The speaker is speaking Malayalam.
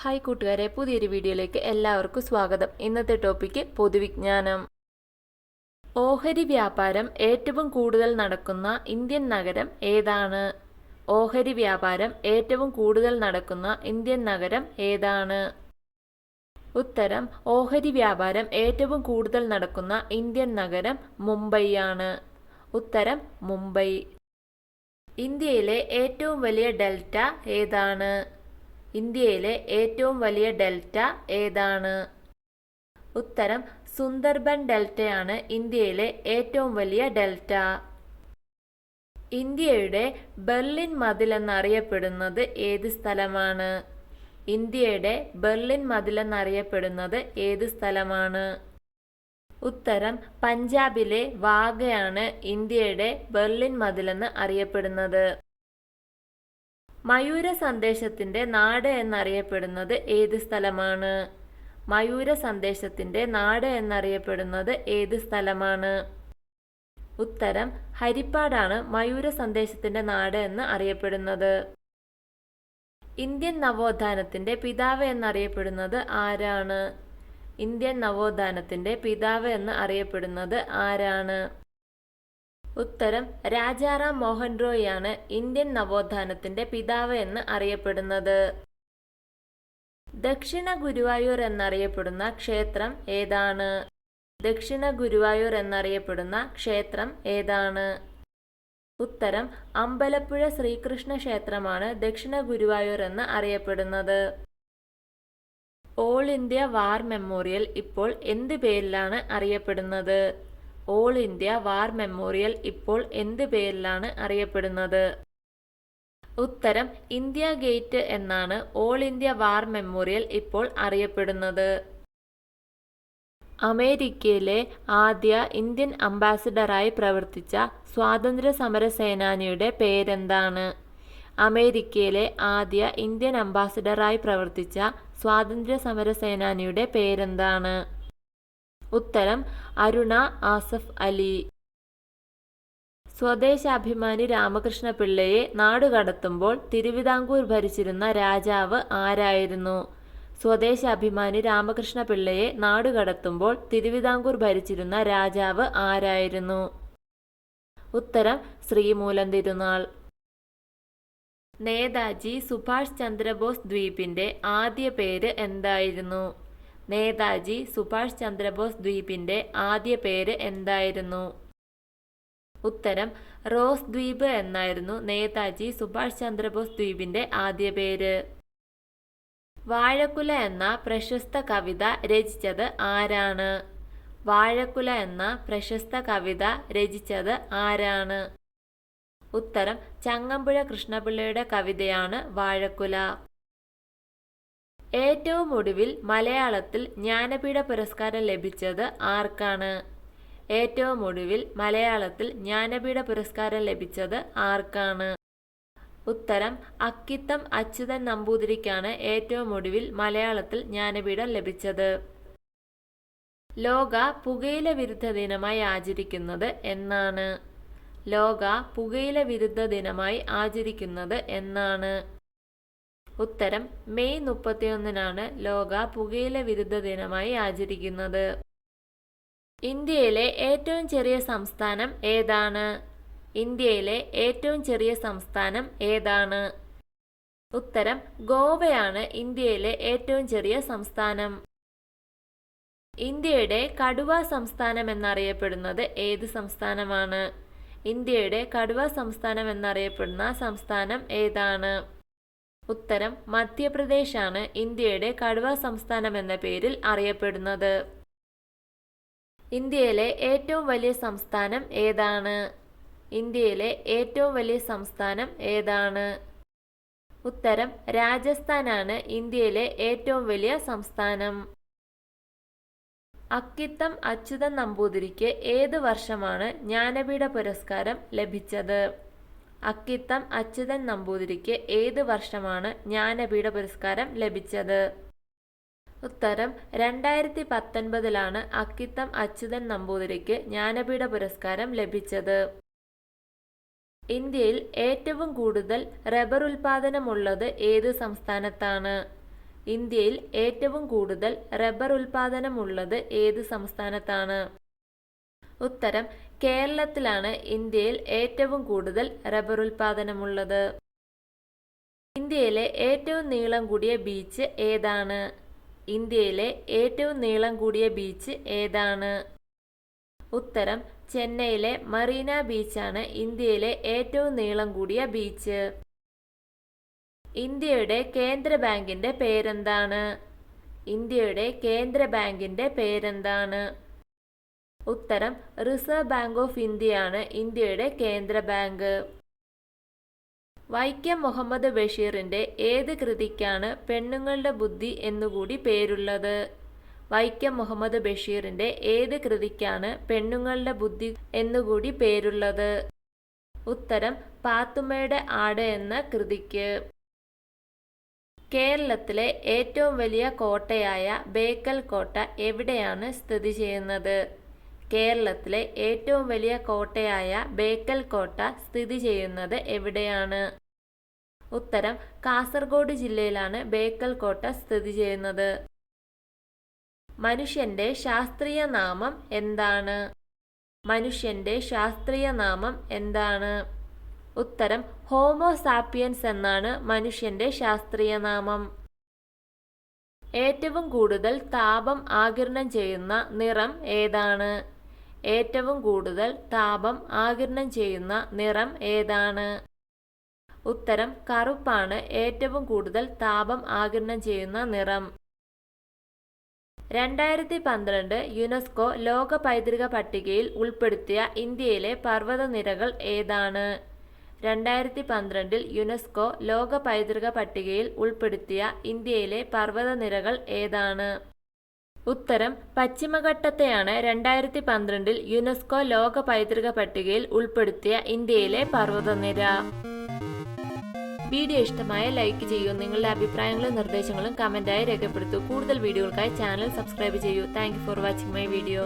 ഹായ് കൂട്ടുകാരെ, പുതിയൊരു വീഡിയോയിലേക്ക് എല്ലാവർക്കും സ്വാഗതം. ഇന്നത്തെ ടോപ്പിക്ക് പൊതുവിജ്ഞാനം. ഓഹരി വ്യാപാരം ഏറ്റവും കൂടുതൽ നടക്കുന്ന ഇന്ത്യൻ നഗരം ഏതാണ്? ഓഹരി വ്യാപാരം ഏറ്റവും കൂടുതൽ നടക്കുന്ന ഇന്ത്യൻ നഗരം ഏതാണ്? ഉത്തരം: ഓഹരി വ്യാപാരം ഏറ്റവും കൂടുതൽ നടക്കുന്ന ഇന്ത്യൻ നഗരം മുംബൈയാണ്. ഉത്തരം: മുംബൈ. ഇന്ത്യയിലെ ഏറ്റവും വലിയ ഡെൽറ്റ ഏതാണ്? ഇന്ത്യയിലെ ഏറ്റവും വലിയ ഡെൽറ്റ ഏതാണ്? ഉത്തരം: സുന്ദർബൻ ഡെൽറ്റയാണ് ഇന്ത്യയിലെ ഏറ്റവും വലിയ ഡെൽറ്റ. ഇന്ത്യയുടെ ബെർലിൻ മതിൽ എന്നറിയപ്പെടുന്നത് ഏത് സ്ഥലമാണ്? ഇന്ത്യയുടെ ബെർലിൻ മതിൽ എന്നറിയപ്പെടുന്നത് ഏത് സ്ഥലമാണ്? ഉത്തരം: പഞ്ചാബിലെ വാഗയാണ് ഇന്ത്യയുടെ ബെർലിൻ മതിലെന്ന് അറിയപ്പെടുന്നത്. മയൂര സന്ദേശത്തിന്റെ നാട് എന്നറിയപ്പെടുന്നത് ഏത് സ്ഥലമാണ്? മയൂര സന്ദേശത്തിന്റെ നാട് എന്നറിയപ്പെടുന്നത് ഏത് സ്ഥലമാണ്? ഉത്തരം: ഹരിപ്പാടാണ് മയൂര സന്ദേശത്തിന്റെ നാട് എന്ന് അറിയപ്പെടുന്നത്. ഇന്ത്യൻ നവോത്ഥാനത്തിന്റെ പിതാവ് എന്നറിയപ്പെടുന്നത് ആരാണ്? ഇന്ത്യൻ നവോത്ഥാനത്തിന്റെ പിതാവ് എന്ന് അറിയപ്പെടുന്നത് ആരാണ്? ഉത്തരം: രാജാറാം മോഹൻ റോയിയാണ് ഇന്ത്യൻ നവോത്ഥാനത്തിന്റെ പിതാവ് എന്ന് അറിയപ്പെടുന്നത്. ദക്ഷിണ ഗുരുവായൂർ എന്നറിയപ്പെടുന്ന ക്ഷേത്രം ഏതാണ്? ദക്ഷിണ ഗുരുവായൂർ എന്നറിയപ്പെടുന്ന ക്ഷേത്രം ഏതാണ്? ഉത്തരം: അമ്പലപ്പുഴ ശ്രീകൃഷ്ണ ക്ഷേത്രമാണ് ദക്ഷിണ ഗുരുവായൂർ എന്ന് അറിയപ്പെടുന്നത്. ഓൾ ഇന്ത്യ വാർ മെമ്മോറിയൽ ഇപ്പോൾ എന്ത് പേരിലാണ് അറിയപ്പെടുന്നത്? ഓൾ ഇന്ത്യ വാർ മെമ്മോറിയൽ ഇപ്പോൾ എന്ത് പേരിലാണ് അറിയപ്പെടുന്നത്? ഉത്തരം: ഇന്ത്യ ഗേറ്റ് എന്നാണ് ഓൾ ഇന്ത്യ വാർ മെമ്മോറിയൽ ഇപ്പോൾ അറിയപ്പെടുന്നത്. അമേരിക്കയിലെ ആദ്യ ഇന്ത്യൻ അംബാസിഡറായി പ്രവർത്തിച്ച സ്വാതന്ത്ര്യ സമര സേനാനിയുടെ പേരെന്താണ്? അമേരിക്കയിലെ ആദ്യ ഇന്ത്യൻ അംബാസിഡറായി പ്രവർത്തിച്ച സ്വാതന്ത്ര്യ സമര സേനാനിയുടെ പേരെന്താണ്? ഉത്തരം: അരുണ ആസഫ് അലി. സ്വദേശാഭിമാനി രാമകൃഷ്ണ പിള്ളയെ നാടുകടത്തുമ്പോൾ തിരുവിതാംകൂർ ഭരിച്ചിരുന്ന രാജാവ് ആരായിരുന്നു? സ്വദേശാഭിമാനി രാമകൃഷ്ണ പിള്ളയെ നാടുകടത്തുമ്പോൾ തിരുവിതാംകൂർ ഭരിച്ചിരുന്ന രാജാവ് ആരായിരുന്നു? ഉത്തരം: ശ്രീമൂലം തിരുനാൾ. നേതാജി സുഭാഷ് ചന്ദ്രബോസ് ദ്വീപിന്റെ ആദ്യ പേര് എന്തായിരുന്നു? നേതാജി സുഭാഷ് ചന്ദ്രബോസ് ദ്വീപിന്റെ ആദ്യ പേര് എന്തായിരുന്നു? ഉത്തരം: റോസ് ദ്വീപ് എന്നായിരുന്നു നേതാജി സുഭാഷ് ചന്ദ്രബോസ് ദ്വീപിന്റെ ആദ്യ പേര്. വാഴക്കുല എന്ന പ്രശസ്ത കവിത രചിച്ചത് ആരാണ്? വാഴക്കുല എന്ന പ്രശസ്ത കവിത രചിച്ചത് ആരാണ്? ഉത്തരം: ചങ്ങമ്പുഴ കൃഷ്ണപിള്ളയുടെ കവിതയാണ് വാഴക്കുല. ഏറ്റവും ഒടുവിൽ മലയാളത്തിൽ ജ്ഞാനപീഠ പുരസ്കാരം ലഭിച്ചത് ആർക്കാണ്? ഏറ്റവും ഒടുവിൽ മലയാളത്തിൽ ജ്ഞാനപീഠ പുരസ്കാരം ലഭിച്ചത് ആർക്കാണ്? ഉത്തരം: അക്കിത്തം അച്യുതൻ നമ്പൂതിരിക്കാണ് ഏറ്റവും ഒടുവിൽ മലയാളത്തിൽ ജ്ഞാനപീഠം ലഭിച്ചത്. ലോക പുകയില വിരുദ്ധ ദിനമായി ആചരിക്കുന്നത് എന്നാണ്? ലോക പുകയില വിരുദ്ധ ദിനമായി ആചരിക്കുന്നത് എന്നാണ്? ഉത്തരം: മെയ് 31-നാണ് ലോക പുകയില വിരുദ്ധ ദിനമായി ആചരിക്കുന്നത്. ഇന്ത്യയിലെ ഏറ്റവും ചെറിയ സംസ്ഥാനം ഏതാണ്? ഇന്ത്യയിലെ ഏറ്റവും ചെറിയ സംസ്ഥാനം ഏതാണ്? ഉത്തരം: ഗോവയാണ് ഇന്ത്യയിലെ ഏറ്റവും ചെറിയ സംസ്ഥാനം. ഇന്ത്യയുടെ കടുവ സംസ്ഥാനം എന്നറിയപ്പെടുന്നത് ഏത് സംസ്ഥാനമാണ്? ഇന്ത്യയുടെ കടുവ സംസ്ഥാനം എന്നറിയപ്പെടുന്ന സംസ്ഥാനം ഏതാണ്? ഉത്തരം: മധ്യപ്രദേശാണ് ഇന്ത്യയുടെ കടുവ സംസ്ഥാനം എന്ന പേരിൽ അറിയപ്പെടുന്നത്. ഇന്ത്യയിലെ ഏറ്റവും വലിയ സംസ്ഥാനം ഏതാണ്? ഇന്ത്യയിലെ ഏറ്റവും വലിയ സംസ്ഥാനം ഏതാണ്? ഉത്തരം: രാജസ്ഥാനാണ് ഇന്ത്യയിലെ ഏറ്റവും വലിയ സംസ്ഥാനം. അക്കിത്തം അച്യുതൻ നമ്പൂതിരിക്ക് ഏത് വർഷമാണ് ജ്ഞാനപീഠ പുരസ്കാരം ലഭിച്ചത്? അക്കിത്തം അച്യുതൻ നമ്പൂതിരിക്ക് ഏത് വർഷമാണ് ജ്ഞാനപീഠ പുരസ്കാരം ലഭിച്ചത്? ഉത്തരം: 2019-ലാണ് അക്കിത്തം അച്യുതൻ നമ്പൂതിരിക്ക് ജ്ഞാനപീഠ പുരസ്കാരം ലഭിച്ചത്. ഇന്ത്യയിൽ ഏറ്റവും കൂടുതൽ റബ്ബർ ഉൽപാദനമുള്ളത് ഏത് സംസ്ഥാനത്താണ്? ഇന്ത്യയിൽ ഏറ്റവും കൂടുതൽ റബ്ബർ ഉൽപാദനമുള്ളത് ഏത് സംസ്ഥാനത്താണ്? ഉത്തരം കേരളത്തിലാണ് ഇന്ത്യയിൽ ഏറ്റവും കൂടുതൽ റബ്ബർ ഉൽപാദനമുള്ളത്. ഇന്ത്യയിലെ ഏറ്റവും നീളം കൂടിയ ബീച്ച് ഏതാണ്? ഇന്ത്യയിലെ ഏറ്റവും നീളം കൂടിയ ബീച്ച് ഏതാണ്? ഉത്തരം ചെന്നൈയിലെ മറീന ബീച്ചാണ് ഇന്ത്യയിലെ ഏറ്റവും നീളം കൂടിയ ബീച്ച്. ഇന്ത്യയുടെ കേന്ദ്ര ബാങ്കിന്റെ പേരെന്താണ്? ഇന്ത്യയുടെ കേന്ദ്ര ബാങ്കിന്റെ പേരെന്താണ്? ഉത്തരം റിസർവ് ബാങ്ക് ഓഫ് ഇന്ത്യയാണ് ഇന്ത്യയുടെ കേന്ദ്ര ബാങ്ക്. വൈക്കം മുഹമ്മദ് ബഷീറിന്റെ ഏത് കൃതിക്കാണ് പെണ്ണുങ്ങളുടെ ബുദ്ധി എന്നുകൂടി പേരുള്ളത്? വൈക്കം മുഹമ്മദ് ബഷീറിന്റെ ഏത് കൃതിക്കാണ് പെണ്ണുങ്ങളുടെ ബുദ്ധി എന്നുകൂടി പേരുള്ളത്? ഉത്തരം പാത്തുമ്മയുടെ ആട് എന്ന കൃതിക്ക്. കേരളത്തിലെ ഏറ്റവും വലിയ കോട്ടയായ ബേക്കൽ കോട്ട എവിടെയാണ് സ്ഥിതി ചെയ്യുന്നത്? കേരളത്തിലെ ഏറ്റവും വലിയ കോട്ടയായ ബേക്കൽ കോട്ട സ്ഥിതി ചെയ്യുന്നത് എവിടെയാണ്? ഉത്തരം കാസർഗോഡ് ജില്ലയിലാണ് ബേക്കൽ കോട്ട സ്ഥിതി ചെയ്യുന്നത്. മനുഷ്യന്റെ ശാസ്ത്രീയ നാമം എന്താണ്? മനുഷ്യന്റെ ശാസ്ത്രീയ നാമം എന്താണ്? ഉത്തരം ഹോമോ സാപ്പിയൻസ് എന്നാണ് മനുഷ്യന്റെ ശാസ്ത്രീയ നാമം. ഏറ്റവും കൂടുതൽ താപം ആഗിരണം ചെയ്യുന്ന നിറം ഏതാണ്? ഏറ്റവും കൂടുതൽ താപം ആഗിരണം ചെയ്യുന്ന നിറം ഏതാണ്? ഉത്തരം കറുപ്പാണ് ഏറ്റവും കൂടുതൽ താപം ആഗിരണം ചെയ്യുന്ന നിറം. 2012 യുനെസ്കോ ലോക പൈതൃക പട്ടികയിൽ ഉൾപ്പെടുത്തിയ ഇന്ത്യയിലെ പർവ്വതനിരകൾ ഏതാണ്? 2012 യുനെസ്കോ ലോക പൈതൃക പട്ടികയിൽ ഉൾപ്പെടുത്തിയ ഇന്ത്യയിലെ പർവ്വതനിരകൾ ഏതാണ്? ഉത്തരം പശ്ചിമഘട്ടത്തെയാണ് 2012 യുനെസ്കോ ലോക പൈതൃക പട്ടികയിൽ ഉൾപ്പെടുത്തിയ ഇന്ത്യയിലെ പർവ്വതനിര. വീഡിയോ ഇഷ്ടമായ ലൈക്ക് ചെയ്യൂ. നിങ്ങളുടെ അഭിപ്രായങ്ങളും നിർദ്ദേശങ്ങളും കമന്റായി രേഖപ്പെടുത്തൂ. കൂടുതൽ വീഡിയോകൾക്കായി ചാനൽ സബ്സ്ക്രൈബ് ചെയ്യൂ. Thank you for watching my video.